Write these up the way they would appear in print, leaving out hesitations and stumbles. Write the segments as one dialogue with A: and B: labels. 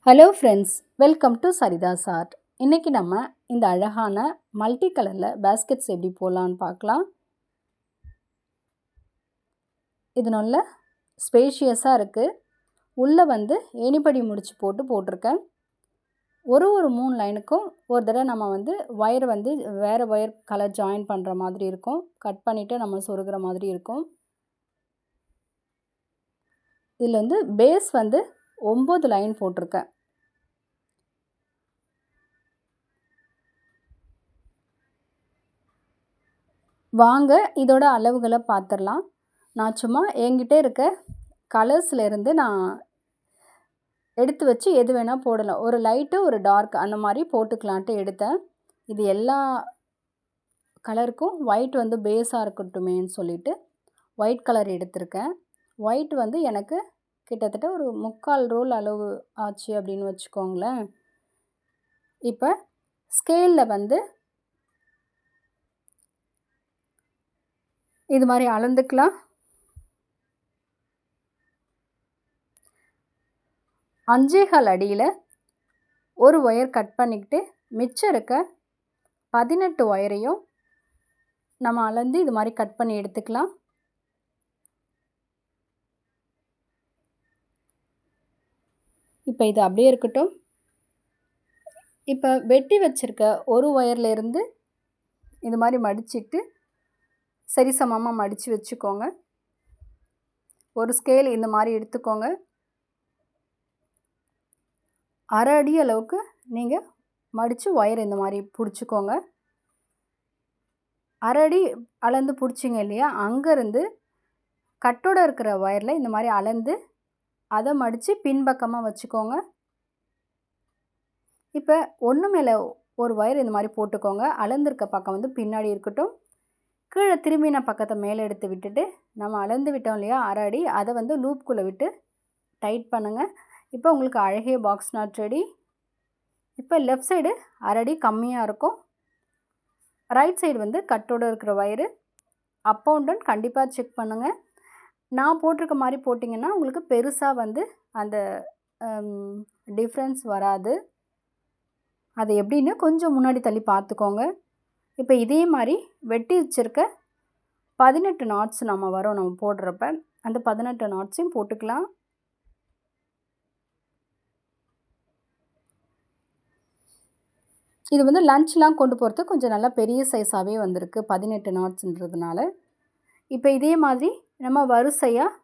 A: Hello friends, welcome to Saritha's art. இன்றைக்கி நம்ம இந்த அழகான மல்டி கலரில் பேஸ்கெட்ஸ் எப்படி போடலான்னு பார்க்கலாம். இது நல்ல ஸ்பேஷியஸாக இருக்குது. உள்ளே ஏணிப்படி முடிச்சு போட்டிருக்கேன். ஒரு 3 லைனுக்கும் ஒரு தடவை நம்ம ஒயரை வேறு ஒயர் கலர் ஜாயின் பண்ணுற மாதிரி இருக்கும். கட் பண்ணிவிட்டு நம்ம சொருகிற மாதிரி இருக்கும். இதில் பேஸ் 9 லைன் போட்டிருக்கேன். வாங்க இதோட அளவுகளை பார்த்துடலாம். நான் சும்மா என்கிட்ட இருக்க கலர்ஸ்லேருந்து நான் எடுத்து வச்சு எது வேணால் போடலாம். ஒரு லைட்டு ஒரு டார்க் அந்த மாதிரி போட்டுக்கலான்ட்டு எடுத்தேன். இது எல்லா கலருக்கும் ஒயிட் பேஸாக இருக்கட்டுமேன்னு சொல்லிவிட்டு ஒயிட் கலர் எடுத்திருக்கேன். ஒயிட் எனக்கு கிட்டத்தட்ட ஒரு 3/4 ரோல் அளவு ஆச்சு அப்படின்னு வச்சுக்கோங்களேன். இப்போ ஸ்கேலில் இது மாதிரி அளந்துக்கலாம். 5.25 அடியில் ஒரு ஒயர் கட் பண்ணிக்கிட்டு மிச்சம் இருக்க 18 ஒயரையும் நம்ம அளந்து இது மாதிரி கட் பண்ணி எடுத்துக்கலாம். இப்போ இது அப்படியே இருக்கட்டும். இப்போ வெட்டி வச்சுருக்க ஒரு ஒயர்லேருந்து இது மாதிரி மடிச்சிட்டு சரிசமமாக மடித்து வச்சுக்கோங்க. ஒரு ஸ்கேல் இந்த மாதிரி எடுத்துக்கோங்க. 1/2 அடி அளவுக்கு நீங்கள் மடித்து ஒயர் இந்த மாதிரி பிடிச்சிக்கோங்க. 1/2 அடி அளந்து பிடிச்சிங்க இல்லையா, அங்கேருந்து கட்டோடு இருக்கிற ஒயரில் இந்த மாதிரி அளந்து அதை மடித்து பின்பக்கமாக வச்சுக்கோங்க. இப்போ ஒன்று மேலே ஒரு ஒயர் இந்த மாதிரி போட்டுக்கோங்க. அளந்திருக்க பக்கம் பின்னாடி இருக்கட்டும். கீழே திரும்பின பக்கத்தை மேலே எடுத்து விட்டுட்டு நம்ம அளந்து விட்டோம் இல்லையா 1/2 அடி, அதை லூப்குள்ளே விட்டு டைட் பண்ணுங்கள். இப்போ உங்களுக்கு அழகிய பாக்ஸ் நாட் ரெடி. இப்போ லெஃப்ட் சைடு 1/2 அடி கம்மியாக இருக்கும். ரைட் சைடு கட்டோடு இருக்கிற ஒயரு அப் அண்ட் டவுன் கண்டிப்பாக செக் பண்ணுங்கள். நான் போட்டிருக்க மாதிரி போட்டிங்கன்னா உங்களுக்கு பெருசாக அந்த டிஃப்ரென்ஸ் வராது. அது எப்படின்னு கொஞ்சம் முன்னாடி தள்ளி பார்த்துக்கோங்க. இப்போ இதே மாதிரி வெட்டி வச்சுருக்க 18 நாட்ஸ் நம்ம போடுறப்ப அந்த 18 நாட்ஸையும் போட்டுக்கலாம். இது லஞ்ச்லாம் கொண்டு போகிறதுக்கு கொஞ்சம் நல்லா பெரிய சைஸாகவே வந்திருக்கு 18 நாட்ஸ்ன்றதுனால. இப்போ இதே மாதிரி நம்ம வரிசையாக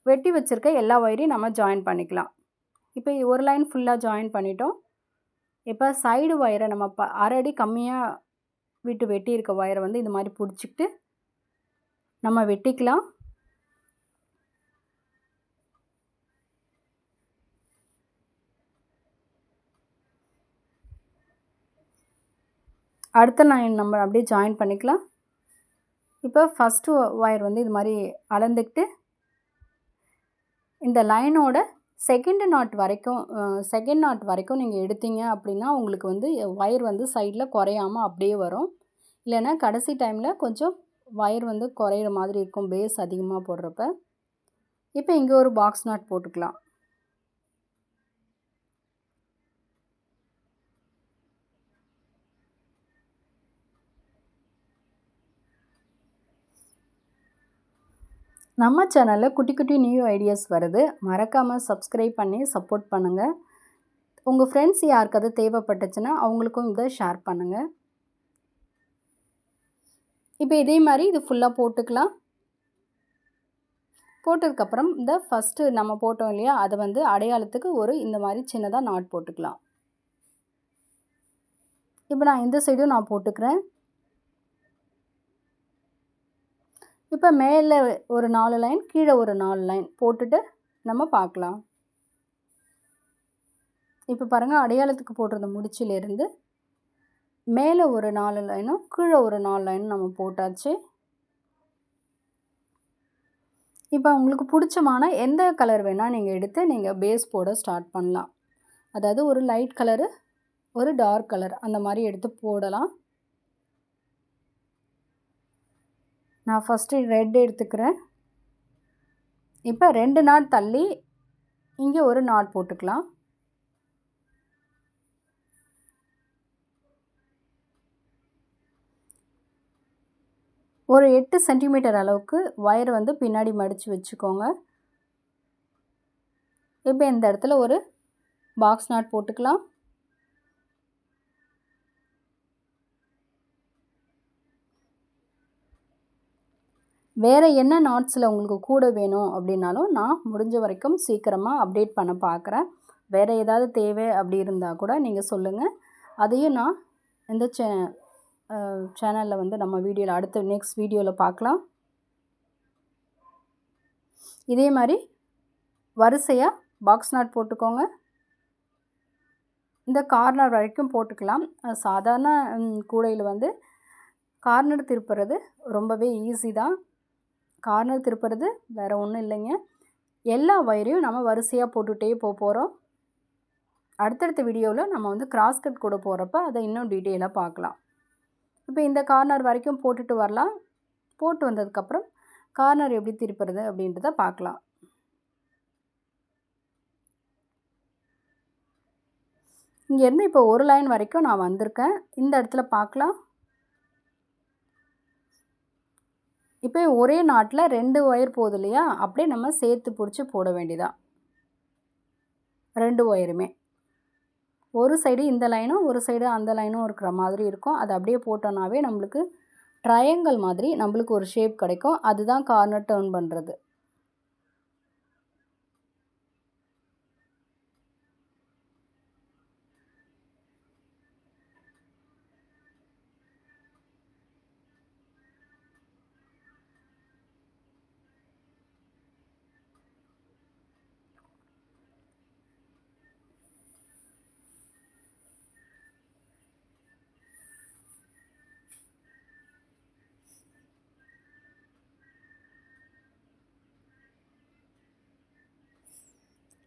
A: வெட்டி வச்சுருக்க எல்லா ஒயரையும் நம்ம ஜாயின் பண்ணிக்கலாம். இப்போ ஒரு லைன் ஃபுல்லாக ஜாயின் பண்ணிட்டோம். இப்போ சைடு ஒயரை நம்ம 1/2 அடி கம்மியாக விட்டு வெட்டியிருக்க ஒயரை இது மாதிரி பிடிச்சிக்கிட்டு நம்ம வெட்டிக்கலாம். அடுத்த லைன் நம்ம அப்படியே ஜாயின் பண்ணிக்கலாம். இப்போ ஃபஸ்ட்டு ஒயர் இது மாதிரி அளந்துக்கிட்டு இந்த லைனோட செகண்ட் நாட் வரைக்கும் நீங்கள் எடுத்தீங்க அப்படின்னா உங்களுக்கு ஒயர் சைடில் குறையாமல் அப்படியே வரும். இல்லைன்னா கடைசி டைமில் கொஞ்சம் ஒயர் குறையிற மாதிரி இருக்கும் பேஸ் அதிகமாக போடுறப்ப. இப்போ இங்கே ஒரு பாக்ஸ் நாட் போட்டுக்கலாம். நம்ம சேனலில் குட்டி குட்டி நியூ ஐடியாஸ் வருது. மறக்காமல் சப்ஸ்கிரைப் பண்ணி சப்போர்ட் பண்ணுங்கள். உங்கள் ஃப்ரெண்ட்ஸ் யாருக்காவது தேவைப்பட்டுச்சுன்னா அவங்களுக்கும் இதை ஷேர் பண்ணுங்கள். இப்போ இதே மாதிரி இது ஃபுல்லாக போட்டுக்கலாம். போட்டதுக்கப்புறம் இந்த ஃபஸ்ட்டு நம்ம போட்டோம் இல்லையா, அதை அடையாளத்துக்கு இந்த மாதிரி சின்னதாக நாட் போட்டுக்கலாம். இப்போ நான் இந்த சைடும் நான் போட்டுக்கிறேன். இப்போ மேலே ஒரு 4 லைன், கீழே ஒரு 4 லைன் போட்டுட்டு நம்ம பார்க்கலாம். இப்போ பாருங்கள், அடையாளத்துக்கு போடுறது முடிச்சிலேருந்து மேலே ஒரு 4 லைனும் கீழே ஒரு 4 லைனும் நம்ம போட்டாச்சு. இப்போ உங்களுக்கு பிடிச்சமான எந்த கலர் வேணால் நீங்கள் எடுத்து நீங்கள் பேஸ் போட ஸ்டார்ட் பண்ணலாம். அதாவது ஒரு லைட் கலரு, ஒரு டார்க் கலர் அந்த மாதிரி எடுத்து போடலாம். நான் ஃபஸ்ட்டு ரெட் எடுத்துக்கிறேன். இப்போ 2 நாட் தள்ளி இங்கே ஒரு நாட் போட்டுக்கலாம். ஒரு 8 சென்டிமீட்டர் அளவுக்கு ஒயர் வந்து பின்னாடி மடித்து வச்சுக்கோங்க. இப்போ இந்த இடத்துல ஒரு பாக்ஸ் நாட் போட்டுக்கலாம். வேறு என்ன நாட்ஸில் உங்களுக்கு கூட வேணும் அப்படின்னாலும் நான் முடிஞ்ச வரைக்கும் சீக்கிரமாக அப்டேட் பண்ண பார்க்குறேன். வேறு ஏதாவது தேவை அப்படி இருந்தால் கூட நீங்கள் சொல்லுங்கள். அதையும் நான் இந்த சேனலில் வந்து நம்ம வீடியோவில் அடுத்த நெக்ஸ்ட் வீடியோவில் பார்க்கலாம். இதே மாதிரி வரிசையாக பாக்ஸ் நாட் போட்டுக்கோங்க. இந்த கார்னர் வரைக்கும் போட்டுக்கலாம். சாதாரண கூடையில் வந்து கார்னர் திருப்புறது ரொம்பவே ஈஸி தான். கார்னர் திருப்புறது வேறு ஒன்றும் இல்லைங்க. எல்லா ஒயரையும் நம்ம வரிசையாக போட்டுகிட்டே போகிறோம். அடுத்தடுத்த வீடியோவில் நம்ம வந்து கிராஸ் கட் கூட போகிறப்ப அதை இன்னும் டீட்டெயிலாக பார்க்கலாம். இப்போ இந்த கார்னர் வரைக்கும் போட்டுட்டு வரலாம். போட்டு வந்ததுக்கப்புறம் கார்னர் எப்படி திருப்புறது அப்படின்றத பார்க்கலாம். இங்கேருந்து இப்போ ஒரு லைன் வரைக்கும் நான் வந்திருக்கேன். இந்த இடத்துல பார்க்கலாம். இப்போ ஒரே நாட்டில் 2 ஒயர் போகுது இல்லையா, அப்படியே நம்ம சேர்த்து பிடிச்சி போட வேண்டியதான். 2 ஒயருமே ஒரு சைடு இந்த லைனும் ஒரு சைடு அந்த லைனும் இருக்கிற மாதிரி இருக்கும். அது அப்படியே போட்டோன்னாவே நம்மளுக்கு ட்ரையாங்கிள் மாதிரி நம்மளுக்கு ஒரு ஷேப் கிடைக்கும். அதுதான் கார்னர் டர்ன் பண்ணுறது.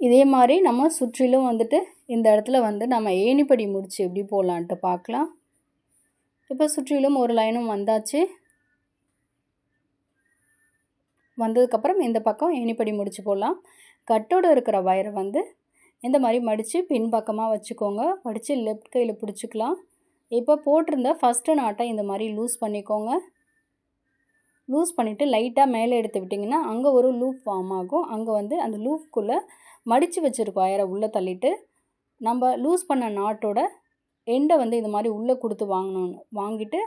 A: இதே மாதிரி நம்ம சுற்றிலும் வந்துட்டு இந்த இடத்துல வந்து நம்ம ஏணிப்படி முடிச்சு எப்படி போடலான்ட்டு பார்க்கலாம். இப்போ சுற்றிலும் ஒரு லைனும் வந்தாச்சு. வந்ததுக்கப்புறம் இந்த பக்கம் ஏணிப்படி முடிச்சு போடலாம். கட்டோடு இருக்கிற வயரை வந்து இந்த மாதிரி மடித்து பின்பக்கமாக வச்சுக்கோங்க. மடித்து லெஃப்ட் கையில் பிடிச்சிக்கலாம். இப்போ போட்டிருந்த ஃபஸ்ட்டு நாட்டை இந்த மாதிரி லூஸ் பண்ணிக்கோங்க. லூஸ் பண்ணிவிட்டு லைட்டாக மேலே எடுத்து விட்டிங்கன்னா அங்கே ஒரு லூப் ஃபார்ம் ஆகும். அங்கே வந்து அந்த லூப்குள்ளே மடித்து வச்சுருக்க ஒயரை உள்ளே தள்ளிட்டு நம்ம லூஸ் பண்ண நாட்டோட எண்டை வந்து இது மாதிரி உள்ளே கொடுத்து வாங்கிட்டு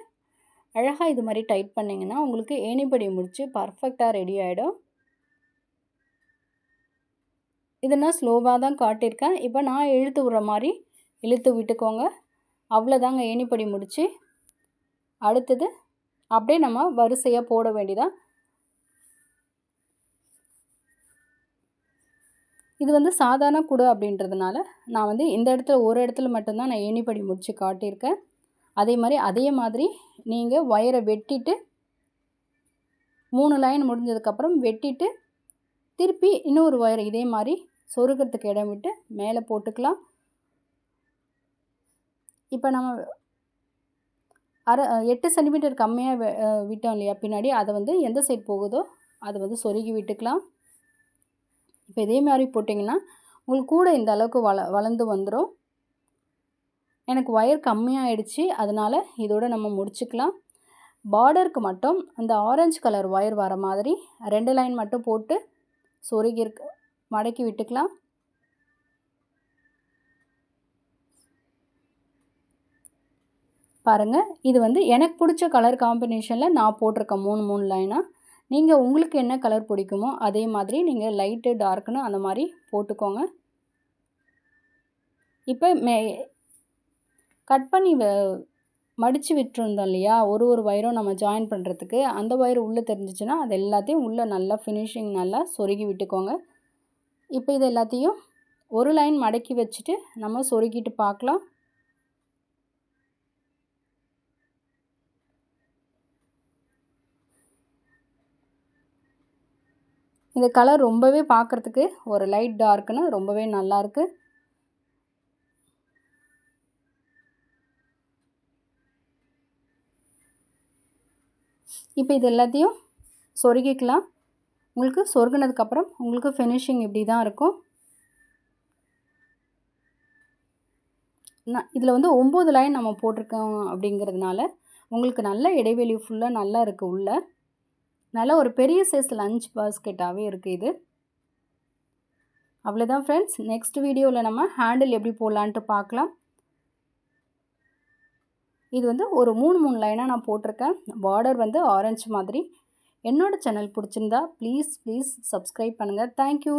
A: அழகாக இது மாதிரி டைட் பண்ணிங்கன்னா உங்களுக்கு ஏணிப்படி முடிச்சு பர்ஃபெக்டாக ரெடி ஆகிடும். இதை நான் ஸ்லோவாக தான் காட்டியிருக்கேன். இப்போ நான் இழுத்து விடுற மாதிரி இழுத்து விட்டுக்கோங்க. அவ்வளோதாங்க ஏணிப்படி முடிச்சு. அடுத்தது அப்படியே நம்ம வரிசையாக போட வேண்டியதான். இது வந்து சாதாரண கூடை அப்படின்றதுனால நான் வந்து இந்த இடத்துல ஒரு இடத்துல மட்டும்தான் நான் ஏணிப்படி முடித்து காட்டியிருக்கேன். அதே மாதிரி நீங்கள் ஒயரை வெட்டிட்டு 3 லைன் முடிஞ்சதுக்கப்புறம் வெட்டிட்டு திருப்பி இன்னொரு ஒயரை இதே மாதிரி சொருகிறதுக்கு இடம் விட்டு மேலே போட்டுக்கலாம். இப்போ நம்ம 8 சென்டிமீட்டர் கம்மியாக விட்டோம் இல்லையா பின்னாடி, அதை வந்து எந்த சைடு போகுதோ அதை வந்து சொருகி விட்டுக்கலாம். இப்போ இதே மாதிரி போட்டிங்கன்னா உங்களுக்கு கூட இந்த அளவுக்கு வளர்ந்து வந்துடும். எனக்கு ஒயர் கம்மியாகிடுச்சு, அதனால் இதோட நம்ம முடிச்சுக்கலாம். பார்டருக்கு மட்டும் அந்த ஆரஞ்சு கலர் ஒயர் வர மாதிரி 2 லைன் மட்டும் போட்டு சொருகி மடக்கி விட்டுக்கலாம். பாருங்கள், இது வந்து எனக்கு பிடிச்ச கலர் காம்பினேஷனில் நான் போட்டிருக்கேன் 3 லைனாக. நீங்கள் உங்களுக்கு என்ன கலர் பிடிக்குமோ அதே மாதிரி நீங்கள் லைட்டு டார்க்குன்னு அந்த மாதிரி போட்டுக்கோங்க. இப்போ கட் பண்ணி மடித்து விட்டுருந்தோம் இல்லையா, ஒரு ஒயரும் நம்ம ஜாயின் பண்ணுறதுக்கு அந்த ஒயர் உள்ளே தெரிஞ்சிச்சுன்னா அது எல்லாத்தையும் உள்ளே நல்லா ஃபினிஷிங் நல்லா சொருகி விட்டுக்கோங்க. இப்போ இது எல்லாத்தையும் ஒரு லைன் மடக்கி வச்சுட்டு நம்ம சொருகிட்டு பார்க்கலாம். இந்த கலர் ரொம்பவே பார்க்குறதுக்கு ஒரு லைட் டார்க்குன்னு ரொம்பவே நல்லாயிருக்கு. இப்போ இது எல்லாத்தையும் சொருகிக்கலாம். உங்களுக்கு சொருகினதுக்கப்புறம் உங்களுக்கு ஃபினிஷிங் இப்படி தான் இருக்கும். இதில் வந்து 9 லைன் நம்ம போட்டிருக்கோம் அப்படிங்கிறதுனால உங்களுக்கு நல்ல இடைவெளி ஃபுல்லாக நல்லா இருக்குது உள்ள. நல்ல ஒரு பெரிய சைஸ் லஞ்ச் பாஸ்கெட்டாகவே இருக்குது இது. அவ்வளோதான் ஃப்ரெண்ட்ஸ். நெக்ஸ்ட் வீடியோவில் நம்ம ஹேண்டில் எப்படி போடலான்ட்டு பார்க்கலாம். இது வந்து ஒரு 3 லைனாக நான் போட்டிருக்கேன். பார்டர் வந்து ஆரஞ்சு மாதிரி. என்னோட சேனல் பிடிச்சிருந்தா ப்ளீஸ் சப்ஸ்கிரைப் பண்ணுங்கள். தேங்க்யூ.